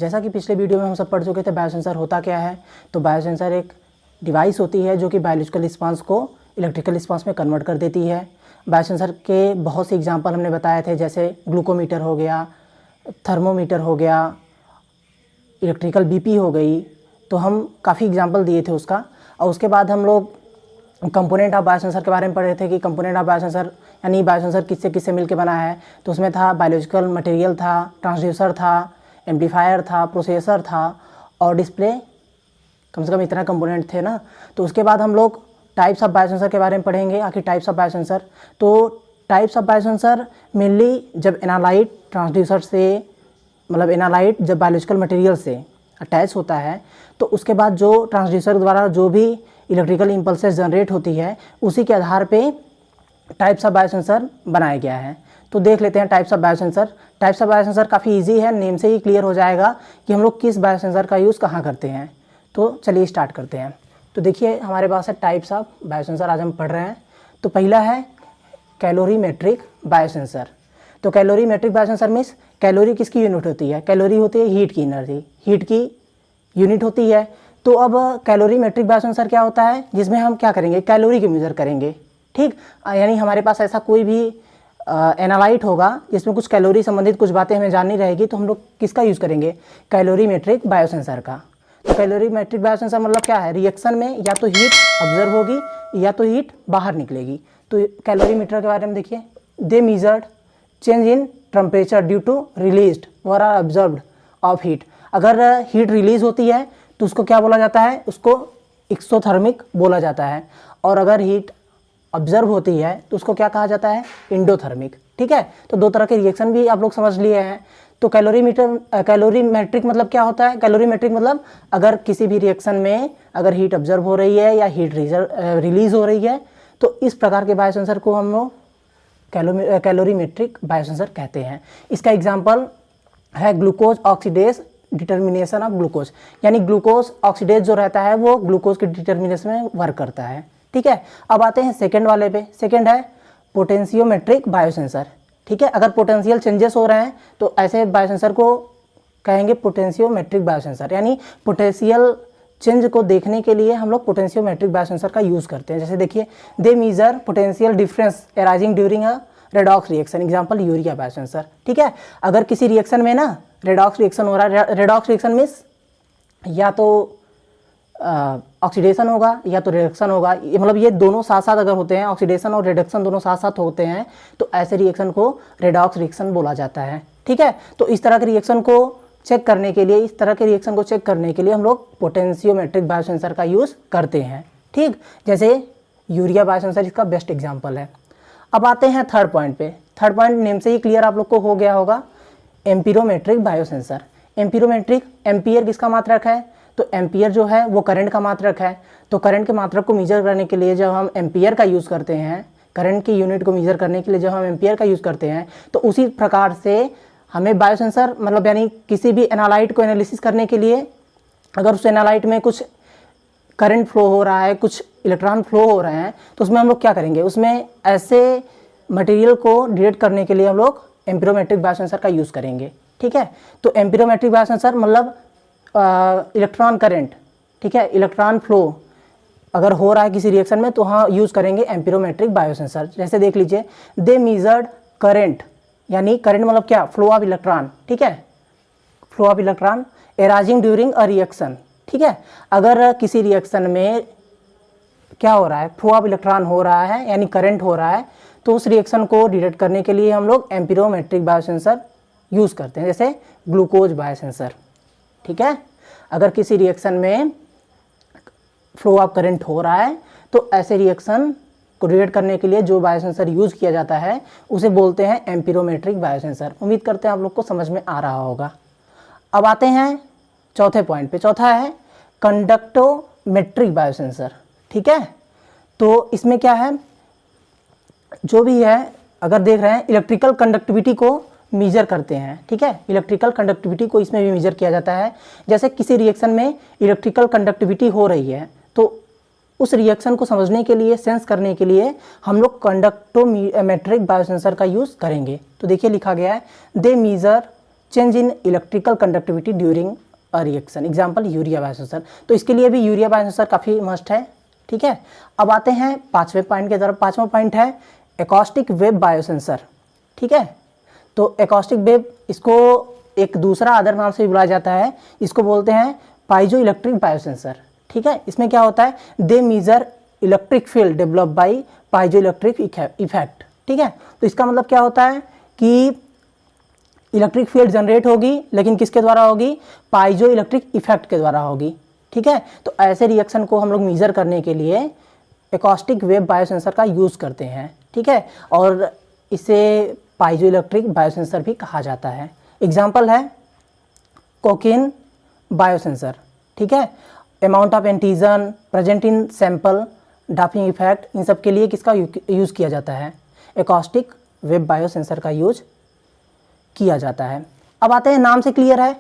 जैसा कि पिछले वीडियो में हम सब पढ़ चुके थे, बायोसेंसर होता क्या है। तो बायोसेंसर एक डिवाइस होती है जो कि बायोलॉजिकल रिस्पांस को इलेक्ट्रिकल रिस्पांस में कन्वर्ट कर देती है। बायोसेंसर के बहुत से एग्जांपल हमने बताए थे, जैसे ग्लूकोमीटर हो गया, थर्मोमीटर हो गया, इलेक्ट्रिकल बीपी हो गई। तो हम काफ़ी एग्जांपल दिए थे उसका। और उसके बाद हम लोग कंपोनेंट ऑफ बायोसेंसर के बारे में पढ़ रहे थे कि कंपोनेंट ऑफ बायोसेंसर यानी बायोसेंसर किससे किससे मिलकर बना है। तो उसमें था बायोलॉजिकल मटेरियल था, ट्रांसड्यूसर था, एम्पलीफायर था, प्रोसेसर था और डिस्प्ले। कम से कम इतना कंपोनेंट थे ना। तो उसके बाद हम लोग टाइप्स ऑफ बायोसेंसर के बारे में पढ़ेंगे। आखिर टाइप्स ऑफ बायोसेंसर, तो टाइप्स ऑफ बायोसेंसर मेनली जब एनालाइट ट्रांसड्यूसर से, मतलब एनालाइट जब बायोलॉजिकल मटेरियल से अटैच होता है तो उसके बाद जो ट्रांसड्यूसर द्वारा जो भी इलेक्ट्रिकल इम्पल्सेस जनरेट होती है उसी के आधार पे टाइप्स ऑफ बायोसेंसर बनाया गया है। तो देख लेते हैं types of biosensor. Types of biosensor काफ़ी इजी है, नेम से ही क्लियर हो जाएगा कि हम लोग किस बायोसेंसर का यूज़ कहाँ करते हैं। तो चलिए स्टार्ट करते हैं। तो देखिए हमारे पास है टाइप्स ऑफ बायोसेंसर, आज हम पढ़ रहे हैं। तो पहला है कैलोरीमेट्रिक बायोसेंसर। तो कैलोरीमेट्रिक बायोसेंसर मीन्स कैलोरी किसकी यूनिट होती है? कैलोरी होती है हीट की एनर्जी, हीट की यूनिट होती है। तो अब कैलोरीमेट्रिक बायोसेंसर क्या होता है, जिसमें हम क्या करेंगे, कैलोरी की मेजर करेंगे। ठीक, यानी हमारे पास ऐसा कोई भी एनालाइट होगा जिसमें कुछ कैलोरी संबंधित कुछ बातें हमें जाननी रहेगी, तो हम लोग किसका यूज़ करेंगे? कैलोरीमेट्रिक बायोसेंसर का। तो कैलोरीमेट्रिक बायोसेंसर मतलब क्या है, रिएक्शन में या तो हीट ऑब्जर्व होगी या तो हीट बाहर निकलेगी। तो कैलोरीमीटर के बारे में देखिए, they measured change in temperature due to released or or observed of heat. अगर हीट रिलीज होती है तो उसको क्या बोला जाता है? उसको एक्सोथर्मिक बोला जाता है। और अगर हीट ऑब्जर्व होती है तो उसको क्या कहा जाता है? इंडोथर्मिक। ठीक है, तो दो तरह के रिएक्शन भी आप लोग समझ लिए हैं। तो कैलोरीमेट्रिक मतलब क्या होता है? कैलोरीमेट्रिक मतलब अगर किसी भी रिएक्शन में अगर हीट ऑब्जर्व हो रही है या हीट रिलीज हो रही है तो इस प्रकार के बायोसेंसर को हम लोग कैलोरीमेट्रिक बायोसेंसर कहते हैं। इसका एग्जाम्पल है glucose oxidase determination of glucose, यानी ग्लूकोज ऑक्सीडेज जो रहता है वो ग्लूकोज के डिटर्मिनेशन में वर्क करता है। ठीक है, अब आते हैं सेकंड वाले पे। सेकंड है पोटेंशियोमेट्रिक बायोसेंसर। ठीक है, अगर पोटेंशियल चेंजेस हो रहे हैं तो ऐसे बायोसेंसर को कहेंगे पोटेंशियोमेट्रिक बायोसेंसर, यानी पोटेंशियल चेंज को देखने के लिए हम लोग पोटेंशियोमेट्रिक बायोसेंसर का यूज़ करते हैं। जैसे देखिए, they measure potential difference arising during a redox reaction, example urea biosensor. ठीक है, अगर किसी रिएक्शन में ना रेडॉक्स रिएक्शन हो रहा है, रेडॉक्स रिएक्शन मीन्स या तो ऑक्सीडेशन होगा या तो रिडक्शन होगा, मतलब ये दोनों साथ साथ अगर होते हैं, ऑक्सीडेशन और रिडक्शन दोनों साथ साथ होते हैं तो ऐसे रिएक्शन को रेडॉक्स रिएक्शन बोला जाता है। ठीक है, तो इस तरह के रिएक्शन को चेक करने के लिए, हम लोग पोटेंशियोमेट्रिक बायोसेंसर का यूज़ करते हैं। ठीक, जैसे यूरिया बायोसेंसर इसका बेस्ट एग्जाम्पल है। अब आते हैं थर्ड पॉइंट पे। थर्ड पॉइंट नेम से ही क्लियर आप लोग को हो गया होगा, एम्पीरोमेट्रिक बायोसेंसर। एम्पीरोमेट्रिक, एम्पियर किसका मात्रक है? तो एम्पियर जो है वो करंट का मात्रक है। तो करंट के मात्रक को मेजर करने के लिए जब हम एम्पियर का यूज़ करते हैं, करंट की यूनिट को मेजर करने के लिए जब हम एम्पियर का यूज़ करते हैं, तो उसी प्रकार से हमें बायोसेंसर मतलब यानी किसी भी एनालाइट को एनालिसिस करने के लिए अगर उस एनालाइट में कुछ करंट फ्लो हो रहा है, कुछ इलेक्ट्रॉन फ्लो हो रहे हैं, तो उसमें हम लोग क्या करेंगे? उसमें ऐसे मटेरियल को डिटेक्ट करने के लिए हम लोग एम्पीरोमेट्रिक बायोसेंसर का यूज़ करेंगे। ठीक है, तो एम्पीरोमेट्रिक बायोसेंसर मतलब इलेक्ट्रॉन करंट, ठीक है, इलेक्ट्रॉन फ्लो अगर हो रहा है किसी रिएक्शन में तो हाँ यूज़ करेंगे एम्पीरोमेट्रिक बायोसेंसर। जैसे देख लीजिए, दे मेजर्ड करंट, यानी करंट मतलब क्या? Flow of electron. ठीक है, flow of electron arising during a reaction. ठीक है, अगर किसी रिएक्शन में क्या हो रहा है, फ्लो ऑफ इलेक्ट्रॉन हो रहा है यानी करंट हो रहा है, तो उस रिएक्शन को डिटेक्ट करने के लिए हम लोग एम्पीरोमेट्रिक बायोसेंसर यूज़ करते हैं, जैसे ग्लूकोज बायोसेंसर। ठीक है, अगर किसी रिएक्शन में फ्लो ऑफ करंट हो रहा है तो ऐसे रिएक्शन को डिटेक्ट करने के लिए जो बायोसेंसर यूज़ किया जाता है उसे बोलते हैं एम्पीरोमेट्रिक बायोसेंसर। उम्मीद करते हैं आप लोग को समझ में आ रहा होगा। अब आते हैं चौथे पॉइंट पे। चौथा है कंडक्टोमेट्रिक बायोसेंसर। ठीक है, तो इसमें क्या है, जो भी है अगर देख रहे हैं इलेक्ट्रिकल कंडक्टिविटी को मेजर करते हैं। ठीक है, इलेक्ट्रिकल कंडक्टिविटी को इसमें भी मेजर किया जाता है। जैसे किसी रिएक्शन में इलेक्ट्रिकल कंडक्टिविटी हो रही है तो उस रिएक्शन को समझने के लिए, सेंस करने के लिए हम लोग कंडक्टोमेट्रिक बायोसेंसर का यूज़ करेंगे। तो देखिए लिखा गया है, they measure change in electrical conductivity during a reaction, example urea biosensor. तो इसके लिए भी यूरिया बायोसेंसर काफ़ी मस्ट है, ठीक है। अब आते हैं पाँचवें पॉइंट की तरफ। पाँचवा पॉइंट है एकॉस्टिक वेव बायोसेंसर, ठीक है। तो एकॉस्टिक वेव, इसको एक दूसरा अदर नाम से भी बुलाया जाता है, इसको बोलते हैं पाइजो इलेक्ट्रिक बायोसेंसर, ठीक है। इसमें क्या होता है, they measure electric field develop by piezo electric effect, ठीक है। तो इसका मतलब क्या होता है कि इलेक्ट्रिक फील्ड जनरेट होगी, लेकिन किसके द्वारा होगी, पाइजो इलेक्ट्रिक इफेक्ट के द्वारा होगी, ठीक है। तो ऐसे रिएक्शन को हम लोग मेजर करने के लिए एकॉस्टिक वेव बायोसेंसर का यूज़ करते हैं, ठीक है। और इसे पाइजो इलेक्ट्रिक बायोसेंसर भी कहा जाता है। एग्जाम्पल है कोकीन बायोसेंसर, ठीक है। Amount of antigen present in sample, doping effect, इन सब के लिए किसका यूज़ किया जाता है, एकॉस्टिक वेव बायोसेंसर का यूज किया जाता है। अब आते हैं, नाम से क्लियर है,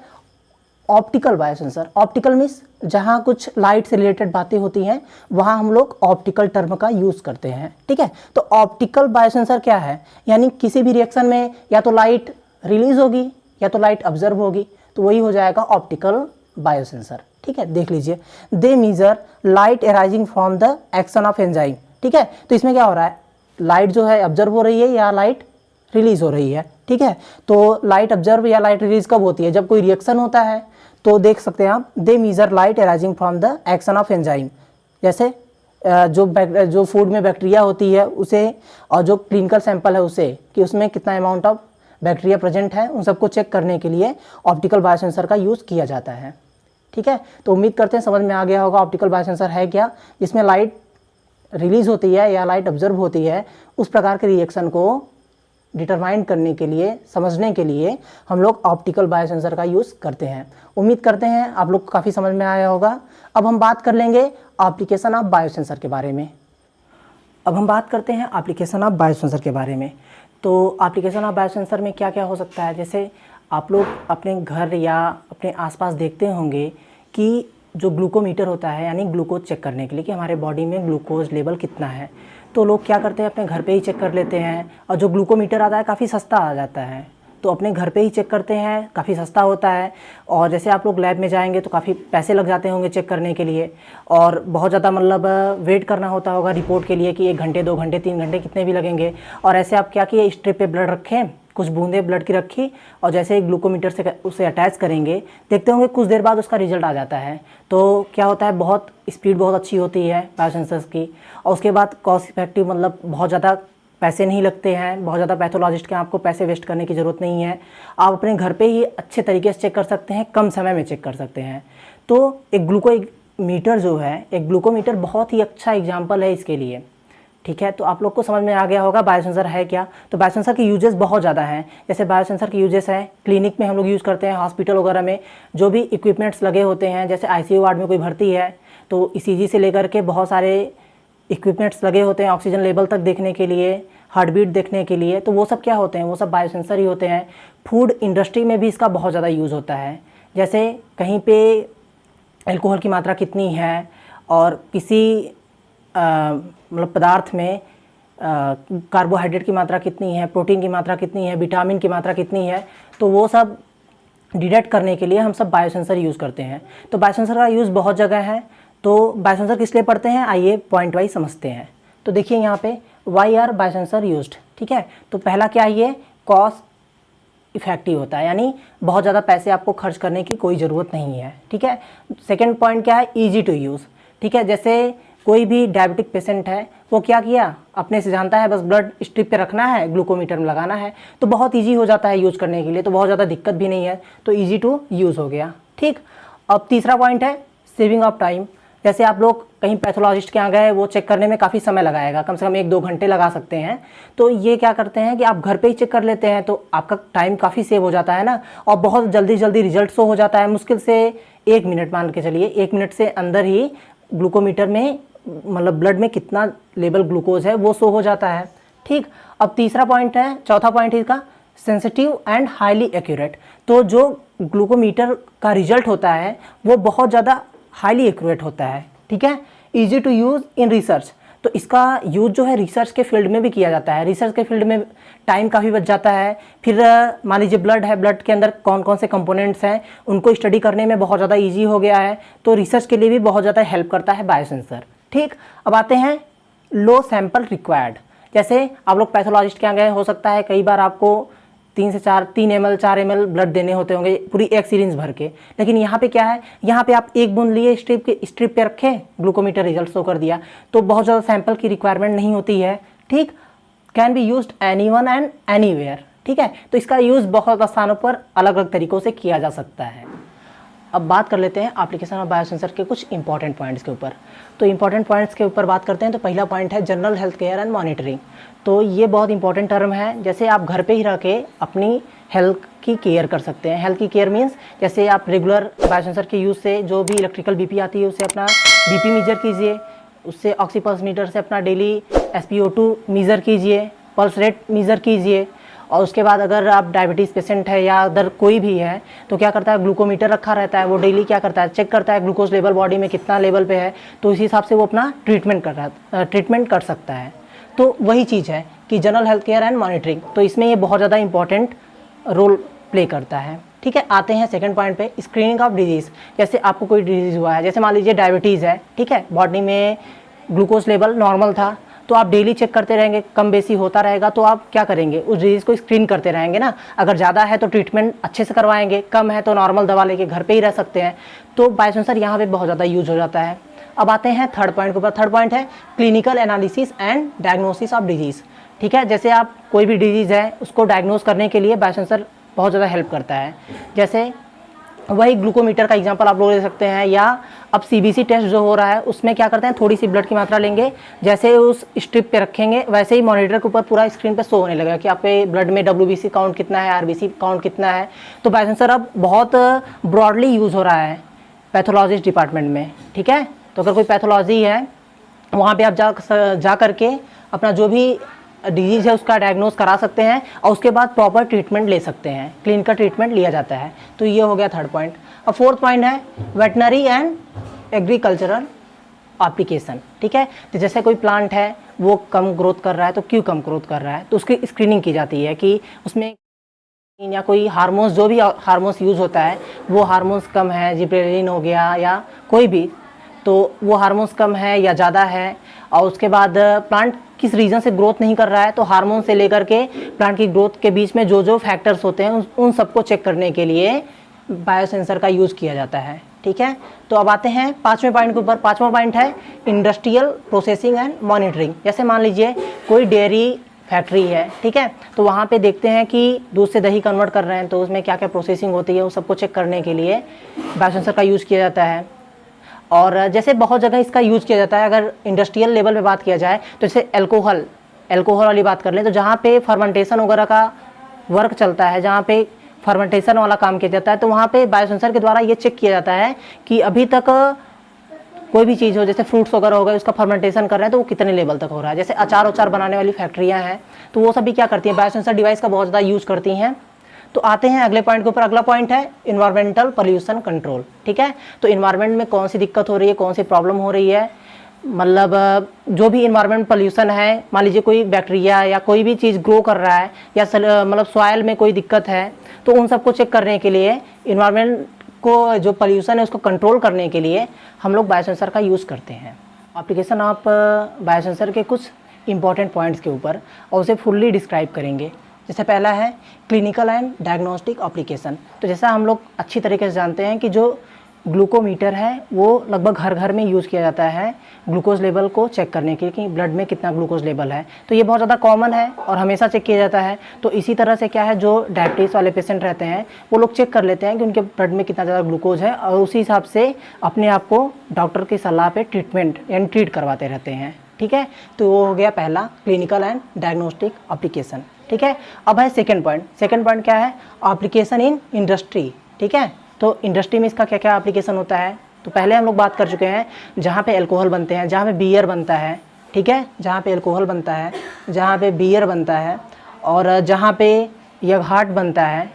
ऑप्टिकल बायोसेंसर। ऑप्टिकल मीन्स जहाँ कुछ लाइट से रिलेटेड बातें होती हैं वहाँ हम लोग ऑप्टिकल टर्म का यूज़ करते हैं, ठीक है। तो ऑप्टिकल बायोसेंसर क्या है, यानी किसी भी रिएक्शन में या तो लाइट रिलीज होगी या तो लाइट ऑब्जर्व होगी, तो वही हो जाएगा ऑप्टिकल बायोसेंसर, ठीक है। देख लीजिए, the major light arising from the action of enzyme, ठीक है। तो इसमें क्या हो रहा है, लाइट जो है ऑब्जर्व हो रही है या लाइट रिलीज हो रही है, ठीक है। तो लाइट ऑब्जर्व या लाइट रिलीज कब होती है, जब कोई रिएक्शन होता है। तो देख सकते हैं आप, the major light arising from the action of enzyme, जैसे जो फूड में बैक्टीरिया होती है उसे, और जो क्लिनिकल सैंपल है उसे, कि उसमें कितना अमाउंट ऑफ बैक्टीरिया प्रेजेंट है, उन सबको चेक करने के लिए ऑप्टिकल बायोसेंसर का यूज़ किया जाता है, ठीक है। तो उम्मीद करते हैं समझ में आ गया होगा ऑप्टिकल बायोसेंसर है क्या। जिसमें लाइट रिलीज होती है या लाइट ऑब्जर्व होती है, उस प्रकार के रिएक्शन को डिटरमाइन करने के लिए, समझने के लिए हम लोग ऑप्टिकल बायोसेंसर का यूज़ करते हैं। उम्मीद करते हैं आप लोग को काफ़ी समझ में आया होगा। अब हम बात कर लेंगे एप्लीकेशन ऑफ बायोसेंसर के बारे में। अब हम बात करते हैं एप्लीकेशन ऑफ बायोसेंसर के बारे में। तो एप्लीकेशन ऑफ बायोसेंसर में क्या क्या हो सकता है, जैसे आप लोग अपने घर या अपने आसपास देखते होंगे कि जो ग्लूकोमीटर होता है, यानी ग्लूकोज चेक करने के लिए कि हमारे बॉडी में ग्लूकोज लेवल कितना है, तो लोग क्या करते हैं, अपने घर पे ही चेक कर लेते हैं। और जो ग्लूकोमीटर आता है काफ़ी सस्ता आ जाता है, तो अपने घर पे ही चेक करते हैं, काफ़ी सस्ता होता है। और जैसे आप लोग लैब में जाएंगे तो काफ़ी पैसे लग जाते होंगे चेक करने के लिए, और बहुत ज़्यादा मतलब वेट करना होता होगा रिपोर्ट के लिए कि 1 घंटे 2 घंटे 3 घंटे कितने भी लगेंगे। और ऐसे आप क्या किए, स्ट्रिप पे ब्लड रखें, कुछ बूंदें ब्लड की रखी, और जैसे ही ग्लूकोमीटर से उसे अटैच करेंगे, देखते होंगे कुछ देर बाद उसका रिजल्ट आ जाता है। तो क्या होता है, बहुत स्पीड बहुत अच्छी होती है बायोसेंसर्स की, और उसके बाद कॉस्ट इफेक्टिव, मतलब बहुत ज़्यादा पैसे नहीं लगते हैं, बहुत ज़्यादा पैथोलॉजिस्ट के आपको पैसे वेस्ट करने की ज़रूरत नहीं है। आप अपने घर पे ही अच्छे तरीके से चेक कर सकते हैं, कम समय में चेक कर सकते हैं। तो एक ग्लूकोमीटर जो है, एक ग्लूकोमीटर बहुत ही अच्छा एग्जाम्पल है इसके लिए, ठीक है। तो आप लोग को समझ में आ गया होगा बायोसेंसर है क्या। तो बायोसेंसर के यूजेस बहुत ज़्यादा हैं। जैसे बायोसेंसर के यूजेस हैं, क्लिनिक में हम लोग यूज़ करते हैं, हॉस्पिटल वगैरह में जो भी इक्विपमेंट्स लगे होते हैं, जैसे आईसीयू वार्ड में कोई भर्ती है तो ईसीजी से लेकर के बहुत सारे इक्विपमेंट्स लगे होते हैं ऑक्सीजन लेवल तक देखने के लिए, हार्ट बीट देखने के लिए, तो वो सब क्या होते हैं, वो सब बायोसेंसर ही होते हैं। फूड इंडस्ट्री में भी इसका बहुत ज़्यादा यूज़ होता है। जैसे कहीं पे अल्कोहल की मात्रा कितनी है, और किसी मतलब पदार्थ में कार्बोहाइड्रेट की मात्रा कितनी है, प्रोटीन की मात्रा कितनी है, विटामिन की मात्रा कितनी है, तो वो सब डिटेक्ट करने के लिए हम सब बायोसेंसर यूज़ करते हैं। तो बायोसेंसर का यूज़ बहुत जगह है। तो बायोसेंसर किस लिए पढ़ते हैं, आइए पॉइंट वाइज समझते हैं। तो देखिए यहाँ पे वाई आर बायोसेंसर यूज्ड, ठीक है। तो पहला क्या है, ये कॉस्ट इफेक्टिव होता है, यानी बहुत ज़्यादा पैसे आपको खर्च करने की कोई ज़रूरत नहीं है, ठीक है। सेकेंड पॉइंट क्या है, ईजी टू यूज़, ठीक है। जैसे कोई भी डायबिटिक पेशेंट है, वो क्या किया, अपने से जानता है बस ब्लड स्ट्रिप पे रखना है, ग्लूकोमीटर में लगाना है, तो बहुत इजी हो जाता है यूज़ करने के लिए, तो बहुत ज़्यादा दिक्कत भी नहीं है, तो इजी टू यूज़ हो गया, ठीक। अब तीसरा पॉइंट है सेविंग ऑफ टाइम। जैसे आप लोग कहीं पैथोलॉजिस्ट के यहाँ गए, वो चेक करने में काफ़ी समय लगाएगा, कम से कम 1-2 घंटे लगा सकते हैं। तो ये क्या करते हैं कि आप घर पे ही चेक कर लेते हैं, तो आपका टाइम काफ़ी सेव हो जाता है ना, और बहुत जल्दी जल्दी रिजल्ट शो हो जाता है। मुश्किल से 1 मिनट मान के चलिए, 1 मिनट से अंदर ही ग्लूकोमीटर में, मतलब ब्लड में कितना लेवल ग्लूकोज है वो शो हो जाता है, ठीक। अब तीसरा पॉइंट है, चौथा पॉइंट है इसका, सेंसिटिव एंड हाईली एक्यूरेट। तो जो ग्लूकोमीटर का रिजल्ट होता है वो बहुत ज़्यादा हाईली एक्यूरेट होता है, ठीक है। Easy to use in research. तो इसका यूज़ जो है रिसर्च के फील्ड में भी किया जाता है। रिसर्च के फील्ड में टाइम काफ़ी बच जाता है। फिर मान लीजिए ब्लड है, ब्लड के अंदर कौन कौन से कंपोनेंट्स हैं उनको स्टडी करने में बहुत ज़्यादा ईजी हो गया है, तो रिसर्च के लिए भी बहुत ज़्यादा हेल्प करता है बायोसेंसर। ठीक, अब आते हैं लो सैंपल रिक्वायर्ड। जैसे आप लोग पैथोलॉजिस्ट के यहाँ गए, हो सकता है कई बार आपको 3 ml 4 ml ब्लड देने होते होंगे पूरी एक सीरीज भर के, लेकिन यहाँ पे क्या है, यहाँ पे आप एक बूंद लिए स्ट्रिप पे रखे, ग्लूकोमीटर रिजल्ट शो कर दिया, तो बहुत ज़्यादा सैंपल की रिक्वायरमेंट नहीं होती है। ठीक, can be used anyone and anywhere. ठीक है, तो इसका यूज़ बहुत स्थानों पर अलग अलग तरीक़ों से किया जा सकता है। अब बात कर लेते हैं एप्लीकेशन ऑफ बायोसेंसर के कुछ इंपॉर्टेंट पॉइंट्स के ऊपर। तो इंपॉर्टेंट पॉइंट्स के ऊपर बात करते हैं, तो पहला पॉइंट है general health care and monitoring. तो ये बहुत इंपॉर्टेंट टर्म है। जैसे आप घर पे ही रह के अपनी हेल्थ की केयर कर सकते हैं। हेल्थ की केयर मीन्स जैसे आप रेगुलर बायोसेंसर के यूज़ से जो भी इलेक्ट्रिकल बीपी आती है उससे अपना बीपी मेजर कीजिए, उससे ऑक्सीपल्स मीटर से अपना डेली SpO2 मेजर कीजिए, पल्स रेट मेजर कीजिए। और उसके बाद अगर आप डायबिटीज़ पेशेंट है या अदर कोई भी है तो क्या करता है, ग्लूकोमीटर रखा रहता है, वो डेली क्या करता है, चेक करता है ग्लूकोज लेवल बॉडी में कितना लेवल पे है, तो इसी हिसाब से वो अपना ट्रीटमेंट कर सकता है। तो वही चीज़ है कि general health care and monitoring, तो इसमें ये बहुत ज़्यादा इंपॉर्टेंट रोल प्ले करता है। ठीक है, आते हैं सेकंड पॉइंट पे, स्क्रीनिंग ऑफ डिजीज़। जैसे आपको कोई डिजीज़ हुआ है, जैसे मान लीजिए डायबिटीज़ है, ठीक है, बॉडी में ग्लूकोज लेवल नॉर्मल था, तो आप डेली चेक करते रहेंगे, कम बेसी होता रहेगा, तो आप क्या करेंगे, उस डिजीज़ को स्क्रीन करते रहेंगे ना। अगर ज़्यादा है तो ट्रीटमेंट अच्छे से करवाएंगे, कम है तो नॉर्मल दवा लेके घर पे ही रह सकते हैं। तो बायोसेंसर यहाँ पे बहुत ज़्यादा यूज हो जाता है। अब आते हैं थर्ड पॉइंट के ऊपर। थर्ड पॉइंट है clinical analysis and diagnosis of disease. ठीक है, जैसे आप कोई भी डिजीज़ है उसको डायग्नोस करने के लिए बायोसेंसर बहुत ज़्यादा हेल्प करता है। जैसे वही ग्लूकोमीटर का एग्जांपल आप लोग ले सकते हैं, या अब CBC टेस्ट जो हो रहा है उसमें क्या करते हैं, थोड़ी सी ब्लड की मात्रा लेंगे, जैसे उस स्ट्रिप पे रखेंगे वैसे ही मॉनिटर के ऊपर पूरा स्क्रीन पे शो होने लगेगा कि आपके ब्लड में WBC काउंट कितना है, RBC काउंट कितना है। तो बायोसेंसर अब बहुत ब्रॉडली यूज़ हो रहा है पैथोलॉजिस्ट डिपार्टमेंट में। ठीक है, तो अगर कोई पैथोलॉजी है वहाँ पर आप जा करके अपना जो भी डिजीज़ है उसका डायग्नोस करा सकते हैं और उसके बाद प्रॉपर ट्रीटमेंट ले सकते हैं, क्लिनिकल ट्रीटमेंट लिया जाता है। तो ये हो गया थर्ड पॉइंट। अब फोर्थ पॉइंट है वेटनरी एंड एग्रीकल्चरल एप्लीकेशन। ठीक है, तो जैसे कोई प्लांट है वो कम ग्रोथ कर रहा है, तो क्यों कम ग्रोथ कर रहा है, तो उसकी स्क्रीनिंग की जाती है कि उसमें या कोई हार्मोन्स, जो भी हार्मोन्स यूज़ होता है वो हार्मोन्स कम है, जिब्रेलिन हो गया या कोई भी, तो वो हार्मोन्स कम है या ज़्यादा है। और उसके बाद प्लांट किस रीज़न से ग्रोथ नहीं कर रहा है, तो हार्मोन से लेकर के प्लांट की ग्रोथ के बीच में जो जो फैक्टर्स होते हैं उन सबको चेक करने के लिए बायोसेंसर का यूज़ किया जाता है। ठीक है, तो अब आते हैं पाँचवें पॉइंट के ऊपर। पाँचवा पॉइंट है इंडस्ट्रियल प्रोसेसिंग एंड मॉनिटरिंग। जैसे मान लीजिए कोई डेयरी फैक्ट्री है, ठीक है, तो वहाँ पे देखते हैं कि दूध से दही कन्वर्ट कर रहे हैं, तो उसमें क्या क्या प्रोसेसिंग होती है उस सबको चेक करने के लिए बायोसेंसर का यूज़ किया जाता है। और जैसे बहुत जगह इसका यूज़ किया जाता है, अगर इंडस्ट्रियल लेवल पे बात किया जाए तो जैसे एल्कोहल वाली बात कर लें, तो जहाँ पे फर्मेंटेशन वगैरह का वर्क चलता है, जहाँ पे फर्मेंटेशन वाला काम किया जाता है, तो वहाँ पे बायोसेंसर के द्वारा ये चेक किया जाता है कि अभी तक कोई भी चीज़ हो, जैसे फ्रूट्स वगैरह हो गए, उसका फर्मेंटेशन कर रहे हैं तो वो कितने लेवल तक हो रहा है। जैसे अचार बनाने वाली फैक्ट्रियाँ हैं तो वो सभी क्या करती हैं, बायोसेंसर डिवाइस का बहुत ज़्यादा यूज़ करती हैं। तो आते हैं अगले पॉइंट के ऊपर। अगला पॉइंट है इन्वायरमेंटल पोल्यूशन कंट्रोल। ठीक है, तो इन्वायरमेंट में कौन सी दिक्कत हो रही है, कौन सी प्रॉब्लम हो रही है, मतलब जो भी इन्वायरमेंट पोल्यूशन है, मान लीजिए कोई बैक्टीरिया या कोई भी चीज़ ग्रो कर रहा है या मतलब सॉइल में कोई दिक्कत है, तो उन सबको चेक करने के लिए, इन्वायरमेंट को जो पोल्यूशन है उसको कंट्रोल करने के लिए हम लोग बायोसेंसर का यूज़ करते हैं। एप्लीकेशन ऑफ बायोसेंसर के कुछ इंपॉर्टेंट पॉइंट्स के ऊपर और उसे फुल्ली डिस्क्राइब करेंगे। जैसे पहला है क्लिनिकल एंड डायग्नोस्टिक एप्लीकेशन। तो जैसा हम लोग अच्छी तरीके से जानते हैं कि जो ग्लूकोमीटर है वो लगभग हर घर में यूज़ किया जाता है ग्लूकोज लेवल को चेक करने के लिए कि ब्लड में कितना ग्लूकोज लेवल है, तो ये बहुत ज़्यादा कॉमन है और हमेशा चेक किया जाता है। तो इसी तरह से क्या है, जो डायबिटीज़ वाले पेशेंट रहते हैं वो लोग चेक कर लेते हैं कि उनके ब्लड में कितना ज़्यादा ग्लूकोज है और उसी हिसाब से अपने आप को डॉक्टर की सलाह पर ट्रीटमेंट यानी ट्रीट करवाते रहते हैं। ठीक है, तो वो हो गया पहला क्लिनिकल एंड डायग्नोस्टिक एप्लीकेशन। ठीक है, अब है सेकंड पॉइंट। सेकंड पॉइंट क्या है, एप्लीकेशन इन इंडस्ट्री। ठीक है, तो इंडस्ट्री में इसका क्या क्या एप्लीकेशन होता है, तो पहले हम लोग बात कर चुके हैं जहाँ पे अल्कोहल बनते हैं, जहाँ पे बियर बनता है। ठीक है, जहाँ पे अल्कोहल बनता है, जहाँ पे बियर बनता है और जहाँ पे यगहार्ट बनता है,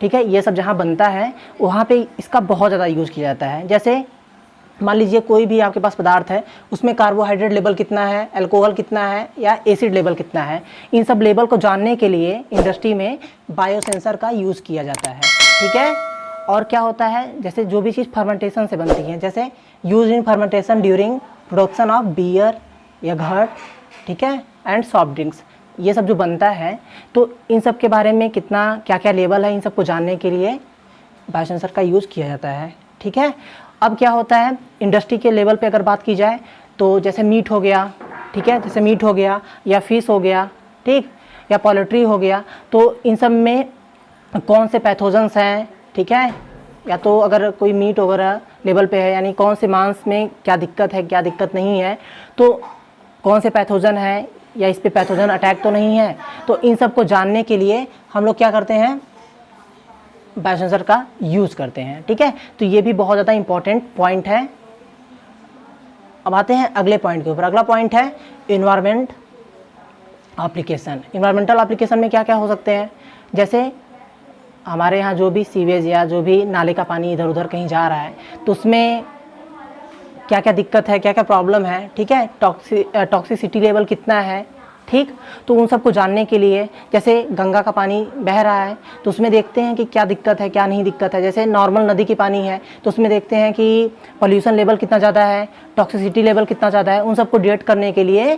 ठीक है, ये सब जहाँ बनता है वहाँ पे इसका बहुत ज़्यादा यूज़ किया जाता है। जैसे मान लीजिए कोई भी आपके पास पदार्थ है, उसमें कार्बोहाइड्रेट लेवल कितना है, अल्कोहल कितना है या एसिड लेवल कितना है, इन सब लेवल को जानने के लिए इंडस्ट्री में बायोसेंसर का यूज़ किया जाता है। ठीक है। और क्या होता है, जैसे जो भी चीज़ फर्मेंटेशन से बनती है, जैसे use in fermentation during production of beer या घट, ठीक है, एंड सॉफ्ट ड्रिंक्स, ये सब जो बनता है, तो इन सब के बारे में कितना क्या क्या लेवल है, इन सब को जानने के लिए बायोसेंसर का यूज़ किया जाता है। ठीक है। अब क्या होता है, इंडस्ट्री के लेवल पे अगर बात की जाए तो जैसे मीट हो गया, ठीक है, जैसे मीट हो गया या फिश हो गया, ठीक, या पोल्ट्री हो गया, तो इन सब में कौन से पैथोजेंस हैं, ठीक है, या तो अगर कोई मीट वगैरह लेवल पे है, यानी कौन से मांस में क्या दिक्कत है क्या दिक्कत नहीं है, तो कौन से पैथोजन है या इस पे पैथोजन अटैक तो नहीं है, तो इन सब को जानने के लिए हम लोग क्या करते हैं, बायोसेंसर का यूज़ करते हैं। ठीक है। तो ये भी बहुत ज़्यादा इंपॉर्टेंट पॉइंट है। अब आते हैं अगले पॉइंट के ऊपर। अगला पॉइंट है इन्वायरमेंट एप्लीकेशन। इन्वायरमेंटल एप्लीकेशन में क्या क्या हो सकते हैं, जैसे हमारे यहाँ जो भी सीवेज या जो भी नाले का पानी इधर उधर कहीं जा रहा है, तो उसमें क्या क्या दिक्कत है, क्या क्या प्रॉब्लम है, ठीक है, टॉक्सिसिटी लेवल कितना है, ठीक, तो उन सब को जानने के लिए, जैसे गंगा का पानी बह रहा है तो उसमें देखते हैं कि क्या दिक्कत है क्या नहीं दिक्कत है, जैसे नॉर्मल नदी की पानी है तो उसमें देखते हैं कि पॉल्यूशन लेवल कितना ज़्यादा है, टॉक्सिसिटी लेवल कितना ज़्यादा है, उन सबको डिटेक्ट करने के लिए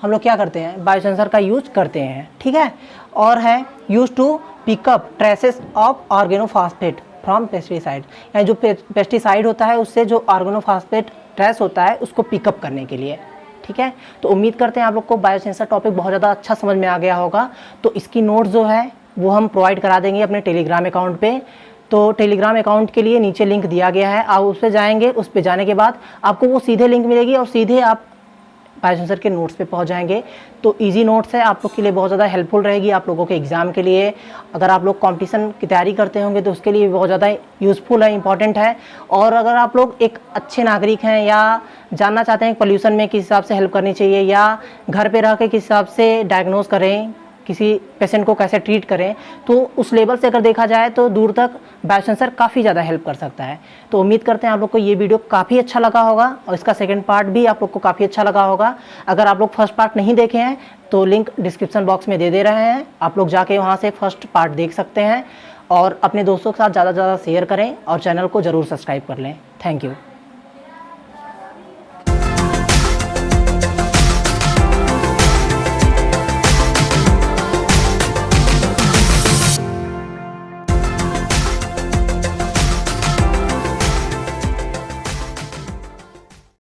हम लोग क्या करते हैं, बायोसेंसर का यूज करते हैं। ठीक है। और है use to pick up traces of organophosphate from pesticide, यानी जो पेस्टिसाइड होता है उससे जो ऑर्गेनोफॉस्फेट ट्रेस होता है उसको पिकअप करने के लिए। ठीक है। तो उम्मीद करते हैं आप लोग को बायोसेंसर टॉपिक बहुत ज़्यादा अच्छा समझ में आ गया होगा। तो इसकी नोट्स जो है वो हम प्रोवाइड करा देंगे अपने टेलीग्राम अकाउंट पे। तो टेलीग्राम अकाउंट के लिए नीचे लिंक दिया गया है, आप उस पर जाएंगे, उस पर जाने के बाद आपको वो सीधे लिंक मिलेगी और सीधे आप बायोसेंसर के नोट्स पे पहुंच जाएंगे। तो इजी नोट्स है, आप लोग के लिए बहुत ज़्यादा हेल्पफुल रहेगी, आप लोगों के एग्ज़ाम के लिए। अगर आप लोग कंपटीशन की तैयारी करते होंगे तो उसके लिए बहुत ज़्यादा यूज़फुल है, इंपॉर्टेंट है। और अगर आप लोग एक अच्छे नागरिक हैं या जानना चाहते हैं पोल्यूशन में किस हिसाब से हेल्प करनी चाहिए या घर पर रह के किस हिसाब से डायग्नोज करें, किसी पेशेंट को कैसे ट्रीट करें, तो उस लेवल से अगर देखा जाए तो दूर तक बायोसेंसर काफ़ी ज़्यादा हेल्प कर सकता है। तो उम्मीद करते हैं आप लोग को ये वीडियो काफ़ी अच्छा लगा होगा और इसका सेकंड पार्ट भी आप लोग को काफ़ी अच्छा लगा होगा। अगर आप लोग फर्स्ट पार्ट नहीं देखे हैं तो लिंक डिस्क्रिप्शन बॉक्स में दे रहे हैं, आप लोग जाके वहाँ से फर्स्ट पार्ट देख सकते हैं। और अपने दोस्तों के साथ ज़्यादा से ज़्यादा शेयर करें और चैनल को ज़रूर सब्सक्राइब कर लें। Thank you.